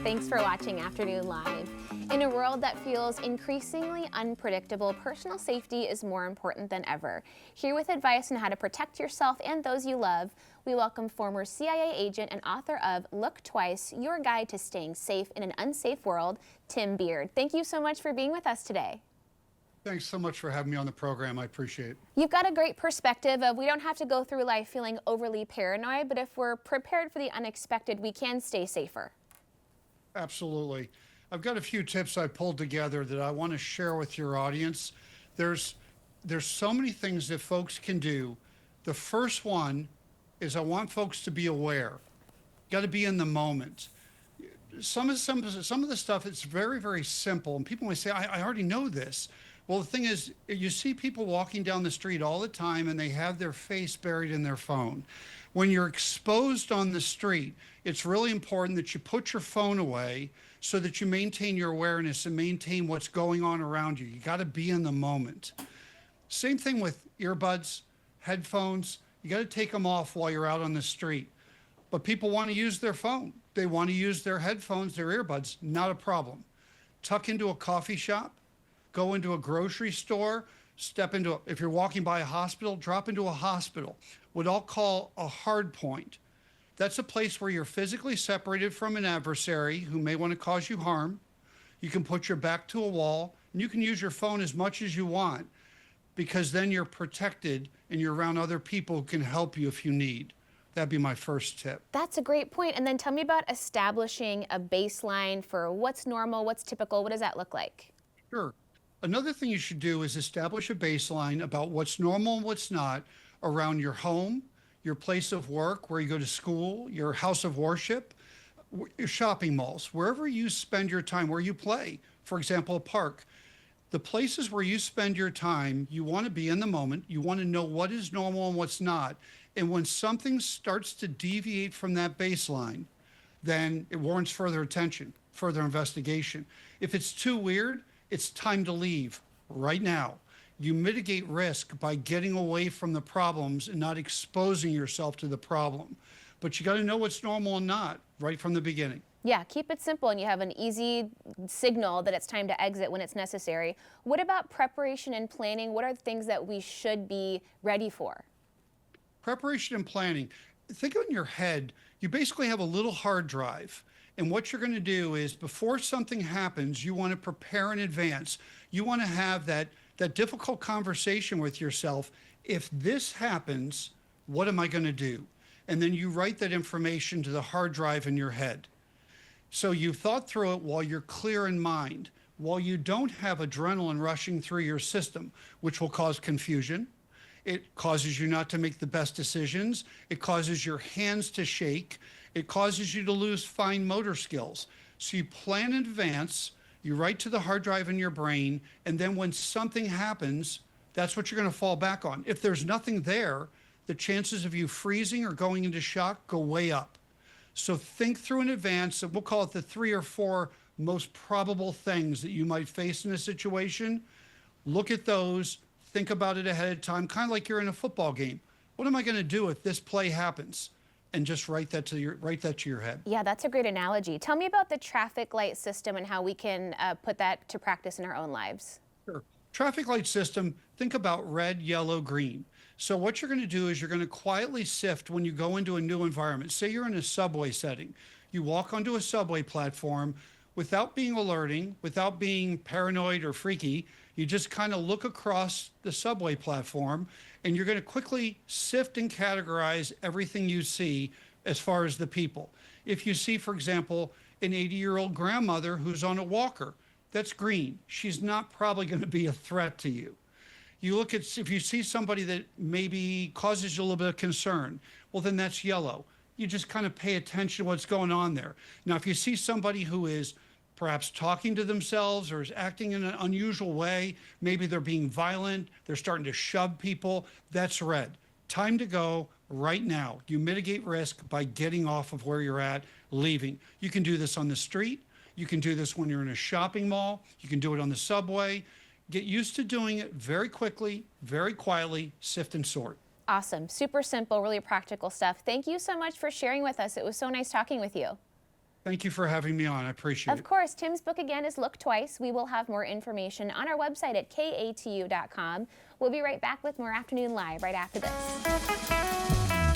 Thanks for watching Afternoon Live. In a world that feels increasingly unpredictable, personal safety is more important than ever. Here with advice on how to protect yourself and those you love, we welcome former CIA agent and author of Look Twice, Your Guide to Staying Safe in an Unsafe World, Tim Beard. Thank you so much for being with us today. Thanks so much for having me on the program. I appreciate it. You've got a great perspective of we don't have to go through life feeling overly paranoid, but if we're prepared for the unexpected, we can stay safer. Absolutely. I've got a few tips I pulled together that I want to share with your audience. There's so many things that folks can do. The first one is I want folks to be aware. Got to be in the moment. Some of the stuff, it's very, very simple, and people may say, I already know this. Well, the thing is, you see people walking down the street all the time and they have their face buried in their phone. When you're exposed on the street, it's really important that you put your phone away so that you maintain your awareness and maintain what's going on around you. You got to be in the moment. Same thing with earbuds, headphones. You got to take them off while you're out on the street. But people want to use their phone. They want to use their headphones, their earbuds, not a problem. Tuck into a coffee shop, go into a grocery store, if you're walking by a hospital, drop into a hospital, what I'll call a hard point. That's a place where you're physically separated from an adversary who may want to cause you harm. You can put your back to a wall, and you can use your phone as much as you want, because then you're protected and you're around other people who can help you if you need. That'd be my first tip. That's a great point. And then tell me about establishing a baseline for what's normal, what's typical. What does that look like? Sure. Another thing you should do is establish a baseline about what's normal and what's not around your home, your place of work, where you go to school, your house of worship, your shopping malls, wherever you spend your time, where you play. For example, a park. The places where you spend your time, you want to be in the moment. You want to know what is normal and what's not. And when something starts to deviate from that baseline, then it warrants further attention, further investigation. If it's too weird, it's time to leave right now. You mitigate risk by getting away from the problems and not exposing yourself to the problem. But you got to know what's normal and not right from the beginning. Yeah, keep it simple and you have an easy signal that it's time to exit when it's necessary. What about preparation and planning? What are the things that we should be ready for? Preparation and planning. Think in your head, you basically have a little hard drive. And what you're going to do is before something happens, you want to prepare in advance. You want to have that difficult conversation with yourself. If this happens, what am I going to do? And then you write that information to the hard drive in your head. So you've thought through it while you're clear in mind, while you don't have adrenaline rushing through your system, which will cause confusion. It causes you not to make the best decisions. It causes your hands to shake. It causes you to lose fine motor skills. So you plan in advance, you write to the hard drive in your brain, and then when something happens, that's what you're going to fall back on. If there's nothing there, the chances of you freezing or going into shock go way up. So think through in advance, and we'll call it the 3 or 4 most probable things that you might face in a situation. Look at those, think about it ahead of time, kind of like you're in a football game. What am I going to do if this play happens? And just write that to your head. Yeah, that's a great analogy. Tell me about the traffic light system and how we can put that to practice in our own lives. Sure. Traffic light system, think about red, yellow, green. So what you're going to do is you're going to quietly sift when you go into a new environment. Say you're in a subway setting. You walk onto a subway platform without being alerting, without being paranoid or freaky. You just kind of look across the subway platform and you're going to quickly sift and categorize everything you see as far as the people. If you see, for example, an 80-year-old grandmother who's on a walker, that's green. She's not probably going to be a threat to you. You look at, if you see somebody that maybe causes you a little bit of concern, well, then that's yellow. You just kind of pay attention to what's going on there. Now, if you see somebody who is perhaps talking to themselves or is acting in an unusual way, maybe they're being violent, they're starting to shove people, that's red. Time to go right now. You mitigate risk by getting off of where you're at, leaving. You can do this on the street. You can do this when you're in a shopping mall. You can do it on the subway. Get used to doing it very quickly, very quietly, sift and sort. Awesome. Super simple, really practical stuff. Thank you so much for sharing with us. It was so nice talking with you. Thank you for having me on. I appreciate it. Of course, Tim's book again is Look Twice. We will have more information on our website at katu.com. We'll be right back with more Afternoon Live right after this.